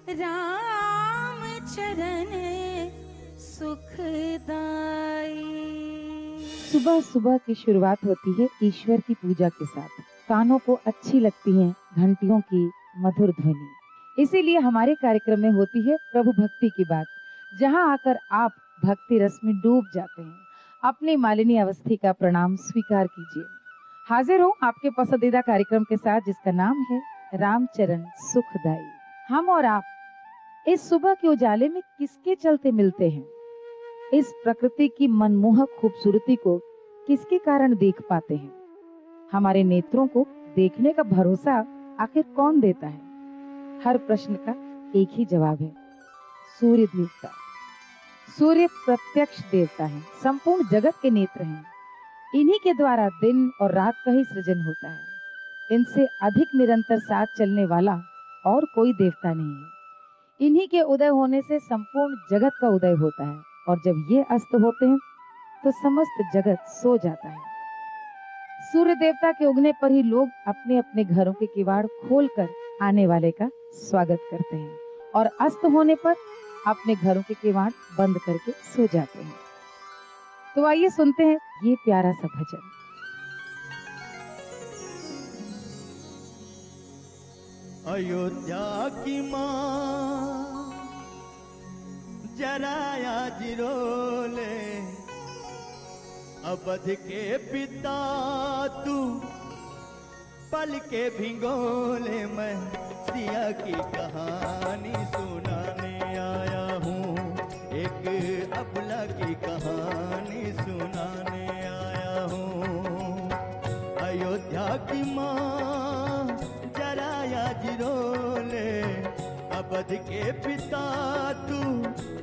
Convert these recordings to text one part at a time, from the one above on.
राम चरण सुखदाई। सुबह सुबह की शुरुआत होती है ईश्वर की पूजा के साथ। कानों को अच्छी लगती है घंटियों की मधुर ध्वनि। इसीलिए हमारे कार्यक्रम में होती है प्रभु भक्ति की बात, जहां आकर आप भक्ति रस में डूब जाते हैं। अपनी मालिनी अवस्थी का प्रणाम स्वीकार कीजिए। हाजिर हूँ आपके पसंदीदा कार्यक्रम के साथ, जिसका नाम है रामचरण सुखदाई। हम और आप इस सुबह के उजाले में किसके चलते मिलते हैं? इस प्रकृति की मनमोहक खूबसूरती को किसके कारण देख पाते हैं? हमारे नेत्रों को देखने का भरोसा आखिर कौन देता है? हर प्रश्न का एक ही जवाब है, सूर्य देवता। सूर्य प्रत्यक्ष देवता है, संपूर्ण जगत के नेत्र हैं। इन्हीं के द्वारा दिन और रात का ही सृजन होता है। इनसे अधिक निरंतर साथ चलने वाला और कोई देवता नहीं है। इन्हीं के उदय होने से संपूर्ण जगत का उदय होता है, और जब ये अस्त होते हैं तो समस्त जगत सो जाता है। सूर्य देवता के उगने पर ही लोग अपने अपने घरों के किवाड़ खोलकर आने वाले का स्वागत करते हैं, और अस्त होने पर अपने घरों के किवाड़ बंद करके सो जाते हैं। तो आइए सुनते हैं ये प्यारा सा भजन। अयोध्या की माँ जराया जिरोले, अवध के पिता तू पल के भिगोले। मैं सिया की कहानी सुनाने आया हूँ, एक अबला की कहानी सुनाने आया हूँ। अयोध्या की माँ जराया जिरोले, अवध के पिता तू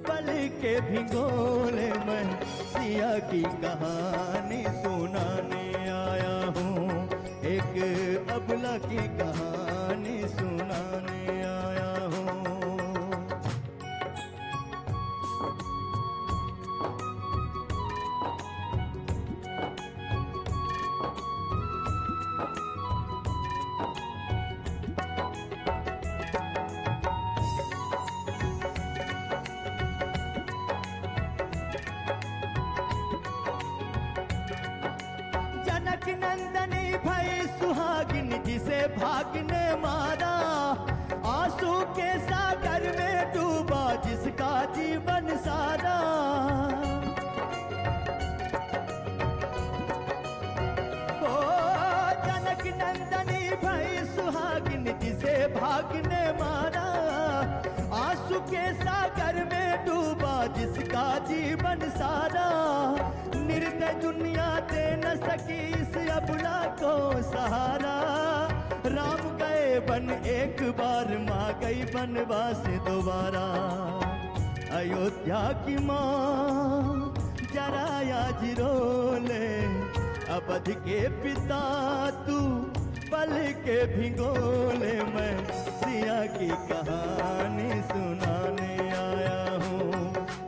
पल के भिगोले। मैं सिया की कहानी सुनाने आया हूँ, एक अबला की कहानी सुनाने आया हूँ। नंदनी भई सुहागिन जिसे भाग ने मारा, आंसू के सागर में डूबा जिसका जीवन सारा। ओ जनक नंदनी भई सुहागिन जिसे भाग ने मारा, आंसू के सागर में डूबा जिसका जीवन सारा। निर्दय दुनिया दे न सकी इस अबला को सहारा। राम गए वन एक बार, माँ गई बनवास दोबारा। अयोध्या की माँ जराया जिरोले, अवध के पिता तू पल के भिगोले। मैं सिया की कहानी सुनाने आया हूँ,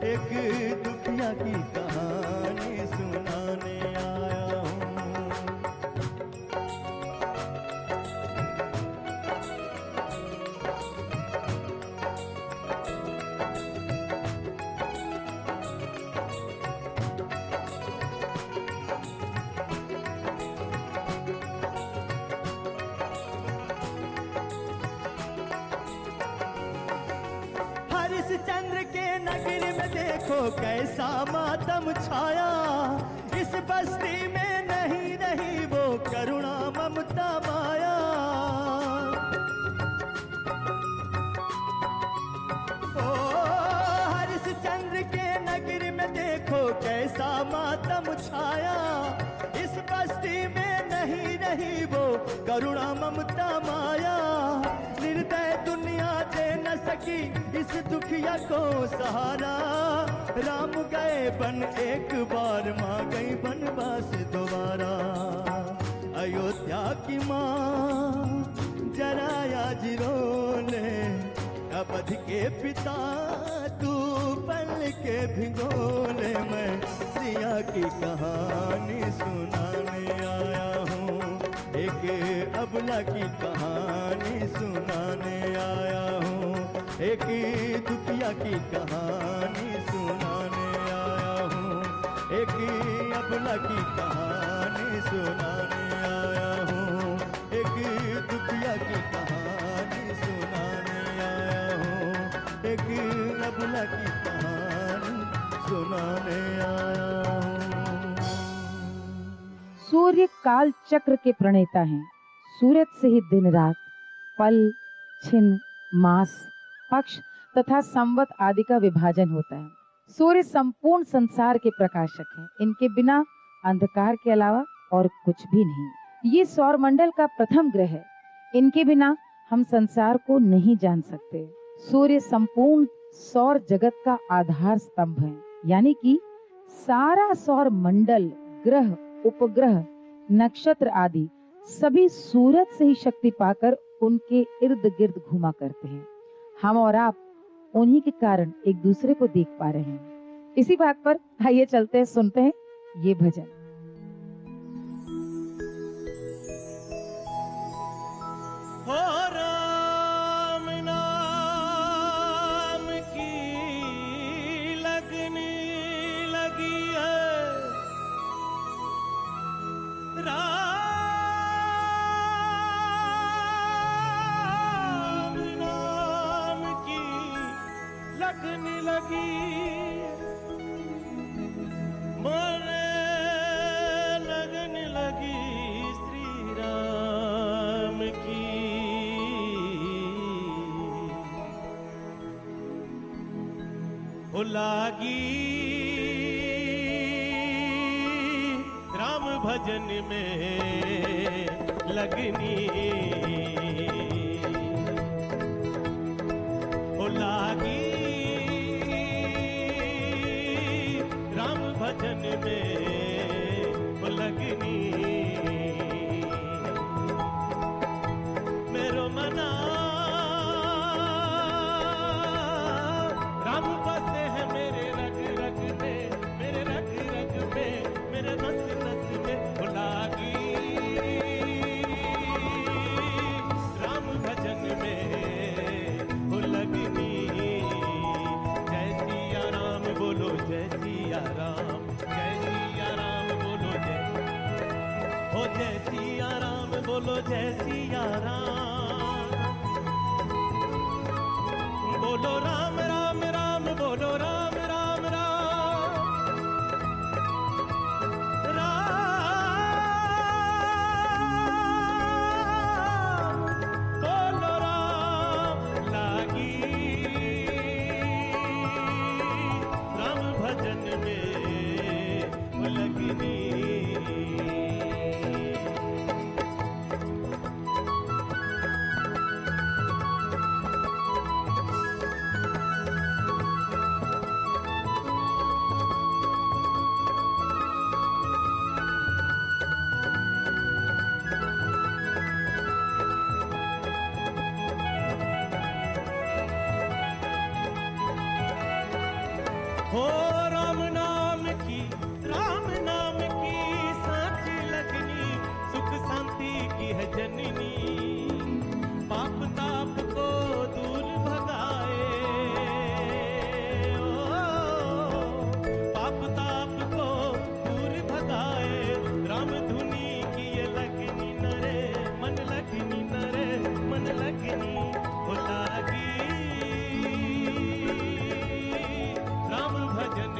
एक दुखिया की कहानी सुनाने आया हूँ। हरिश्चंद्र के नगर में देखो कैसा मातम छाया। इस बस्ती में नहीं रही वो करुणा ममता माया। ओ हरिश्चंद्र के नगर में देखो कैसा मातम छाया। इस बस्ती में नहीं रही वो करुणा ममता माया। निर्दय दुनिया दे न सकी इस दुखिया को सहारा। राम गए बन एक बार, माँ गई बनवास दोबारा। अयोध्या की माँ जराया जिरोले, अवध के पिता तू पल के भिगोले। मैं सिया की कहानी सुनाने आया हूँ, एक अबला की कहानी सुनाने आया हूँ। एक दुखिया की कहानी सुनाने आया हूँ, एक अबला की कहानी सुनाने आया हूँ, एक दुखिया की कहानी सुनाने आया हूँ, एक अबला की कहानी सुनाने आया हूँ। सूर्य काल चक्र के प्रणेता हैं। सूरज से ही दिन रात, पल, छिन्न, मास, पक्ष तथा संवत आदि का विभाजन होता है। सूर्य संपूर्ण संसार के प्रकाशक हैं। इनके बिना अंधकार के अलावा और कुछ भी नहीं। ये सौरमंडल का प्रथम ग्रह है। इनके बिना हम संसार को नहीं जान सकते। सूर्य संपूर्ण सौर जगत का आधार स्तंभ है, यानी कि सारा सौर मंडल, ग्रह, उपग्रह, नक्षत्र आदि सभी सूरज से ही शक्ति पाकर उनके इर्द गिर्द घूमा करते हैं। हम और आप उन्हीं के कारण एक दूसरे को देख पा रहे हैं। इसी बात पर आइए चलते हैं, सुनते हैं ये भजन। हो राम नाम की लगनी लगी है, राम नाम की लगनी लगी, मोरे लगन लगी श्री राम की। हो लागी राम भजन में लगनी, हो लागी राम भजन में हो लगनी, मेरो मना राम बसे है मेरे रग रग में, मेरे रग रग में, मेरे नस नस में। हो लागी राम भजन में हो लगनी, जय सिया राम बोलो, जय सिया राम, जय सिया राम बोलो, जय हो, जय सिया राम बोलो, जय सिया राम बोलो, राम राम राम बोलो, राम राम राम राम बोलो, राम लागी राम भजन में हो लगनी। हो राम नाम की साँच लगनी, सुख शांति की है जननी, पाप ताप को दूर भगाए, ओ, पाप ताप को दूर भगाए, राम धुनी की ये लगनी नरे, मन लगनी नरे, मन लगनी। हो लागी राम भजन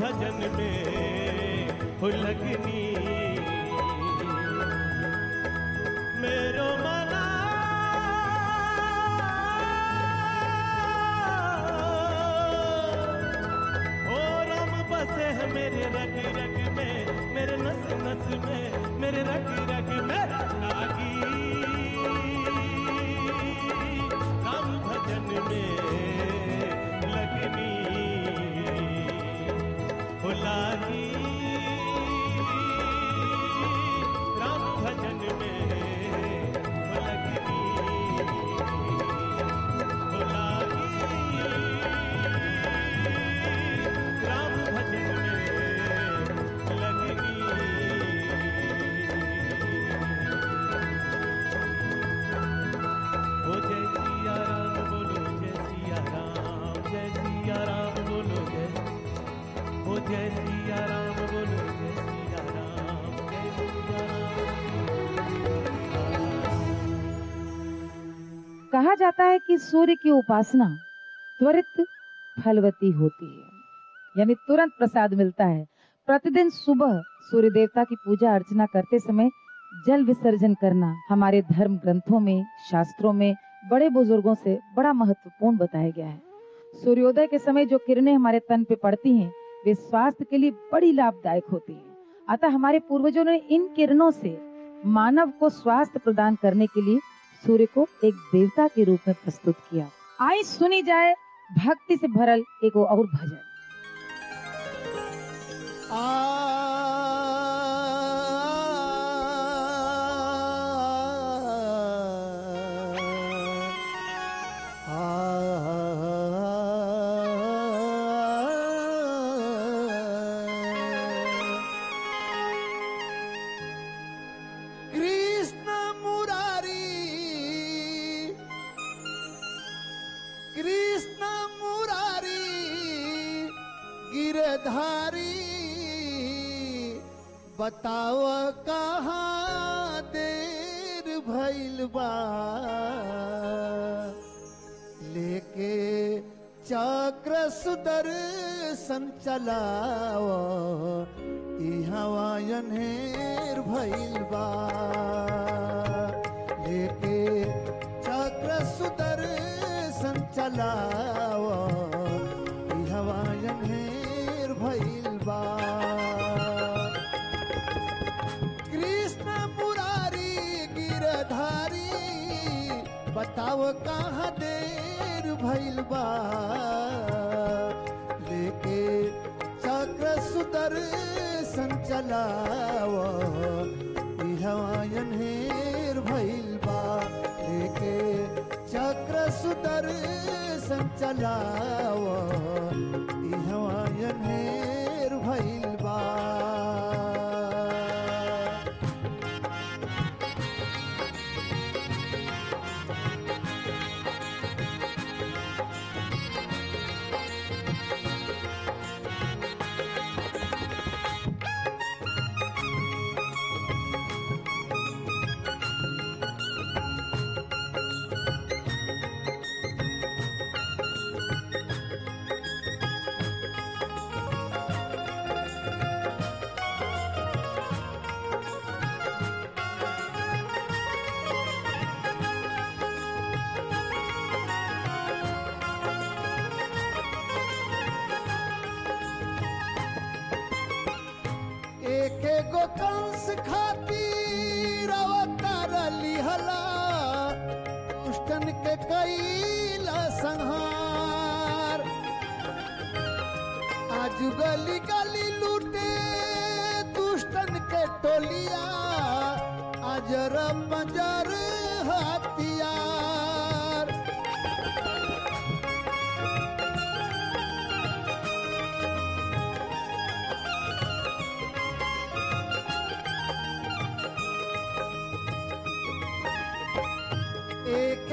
भजन में हो लगनी मेरो मना ओ राम बसे है मेरे रग रग में, मेरे नस नस में, मेरे रग रग में लागी राम भजन में लगनी हो लागी राम भजन में हो लगनी हो लागी राम भजन में लगनी ओ जय सिया राम बोलो जय सिया राम, जय सिया राम बोलो जय, ओ जय सिया राम बोलो जय सिया राम, जय सिया राम। कहा जाता है कि सूर्य की उपासना त्वरित फलवती होती है, यानी तुरंत प्रसाद मिलता है। प्रतिदिन सुबह सूर्य देवता की पूजा अर्चना करते समय जल विसर्जन करना हमारे धर्म ग्रंथों में, शास्त्रों में बड़े बुजुर्गों से बड़ा महत्वपूर्ण बताया गया है। सूर्योदय के समय जो किरणें हमारे तन पे पड़ती हैं, वे स्वास्थ्य के लिए बड़ी लाभदायक होती हैं। अतः हमारे पूर्वजों ने इन किरणों से मानव को स्वास्थ्य प्रदान करने के लिए सूर्य को एक देवता के रूप में प्रस्तुत किया। आइए सुनी जाए भक्ति से भरल एक और भजन। कृष्ण मुरारी गिरधारी बताव कहाँ देर भइल बा, लेके चक्र सुदर्शन चलाव इहवा अन्हेर भइल बा, लेके चक्र सुदर्शन चलाव इहवा अन्हेर भइल बा। कृष्ण मुरारी गिरधारी बताव कहाँ देर भइल बा, लेके चक्र सुदर्शन चलाव इहवा अन्हेर भइल बा, लेके चक्र सुदर्शन चलाव इहवा अन्हेर भइल बा। एगो कंस खातिर अवतार लिहला, दुष्टन के कैला संहार। आज गली गली लूटे दुष्टन के टोलिया, अजर पंजर हथियार।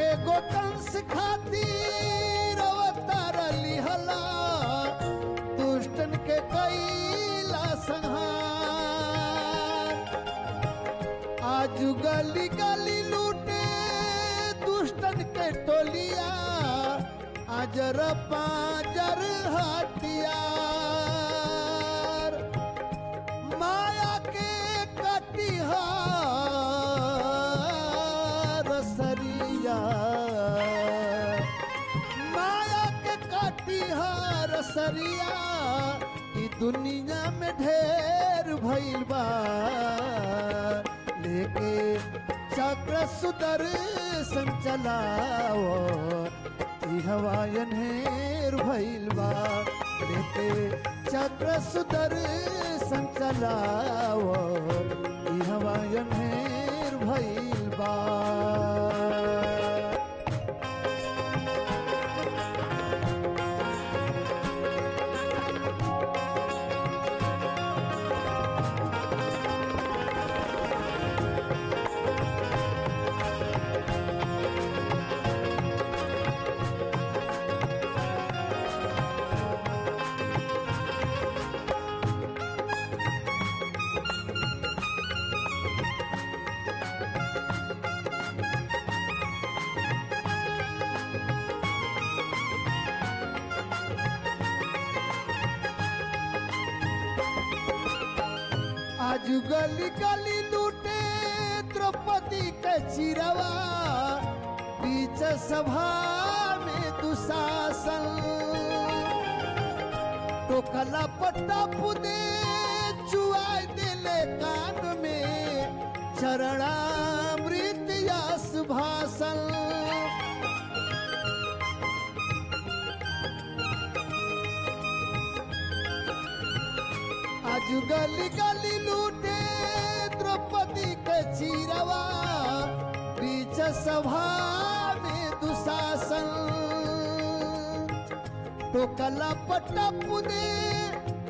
एगो कंस खातिर अवतार लिहला, दुष्टन के कैला संहार। आज गली गली लूटे दुष्टन के टोलिया, अजर पाजर हथियार। रसरिया, माया के काटिहा रसरिया, ई दुनिया में ढेर भइल बा, लेके चक्र सुदर्शन चलाओ, ई हवायन हेर भइल बा, लेके चक्र सुदर्शन चलाओ, ई हवायन हेर भइल बा। आज गली गली लूटे द्रौपदी के चिरवा, बीच सभा में दुशासन, टोकला पट्टा पुदे चुआई दिले कान में, चरणामृत यश भाषण। आज गली गली लूटे द्रौपदी के चिरवा, बीच सभा में दुशासन, टोकला पट्टा पुदे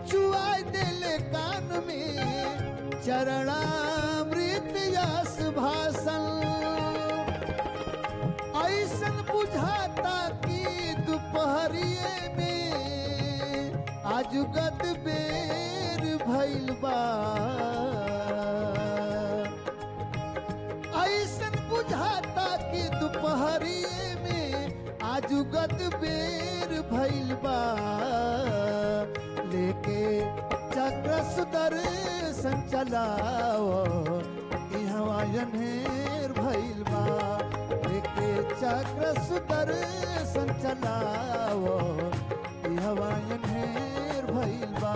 चुआई दिले कान में, चरणामृत यश भाषण। ऐसन बुझाता कि दोपहरिए में आज गद बेर भइल बा, ऐसन बुझाता कि दोपहरिए में आज गद बेर भइल बा, लेके चक्र सुदर्शन चलाओ, ई हवायन हेर भइल बा, लेके चक्र सुदर्शन चलाओ, ई हवायन हेर भइल बा।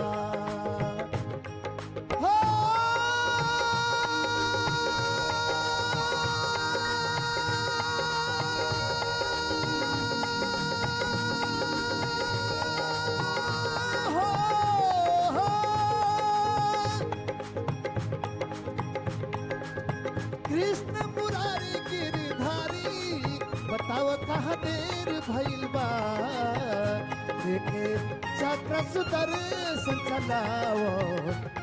कृष्ण मुरारी गिरधारी, बताओ कहाँ देर भइल बा, लेके चक्र सुदर्शन चलाओ,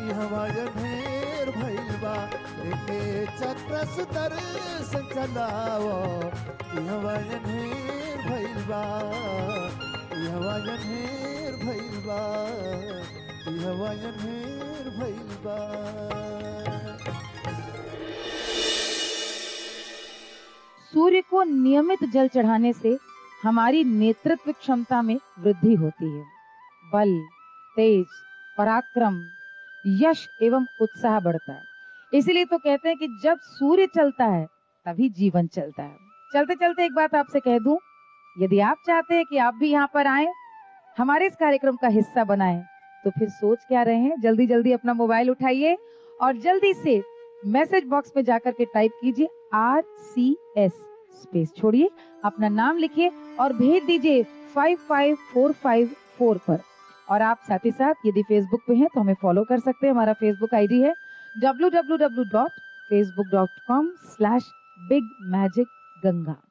ई हवायन हेर भइल बा, लेके चक्र सुदर्शन चलाओ, ई हवायन हेर भइल बा, ई हवायन हेर भइल बा, ई हवायन हेर भइल बा। सूर्य को नियमित जल चढ़ाने से हमारी नेतृत्व क्षमता में वृद्धि होती है। बल, तेज, पराक्रम, यश एवं उत्साह बढ़ता है। इसीलिए तो कहते हैं कि जब सूर्य चलता है तभी जीवन चलता है। चलते चलते एक बात आपसे कह दूं, यदि आप चाहते हैं कि आप भी यहाँ पर आए, हमारे इस कार्यक्रम का हिस्सा बनाएं, तो फिर सोच क्या रहे हैं, जल्दी जल्दी अपना मोबाइल उठाइए और जल्दी से मैसेज बॉक्स में जाकर के टाइप कीजिए RCS, स्पेस छोड़िए, अपना नाम लिखिए और भेज दीजिए 55454 पर। और आप साथ ही साथ यदि फेसबुक पे हैं तो हमें फॉलो कर सकते हैं। हमारा फेसबुक आईडी है www.facebook.com/bigmagicganga।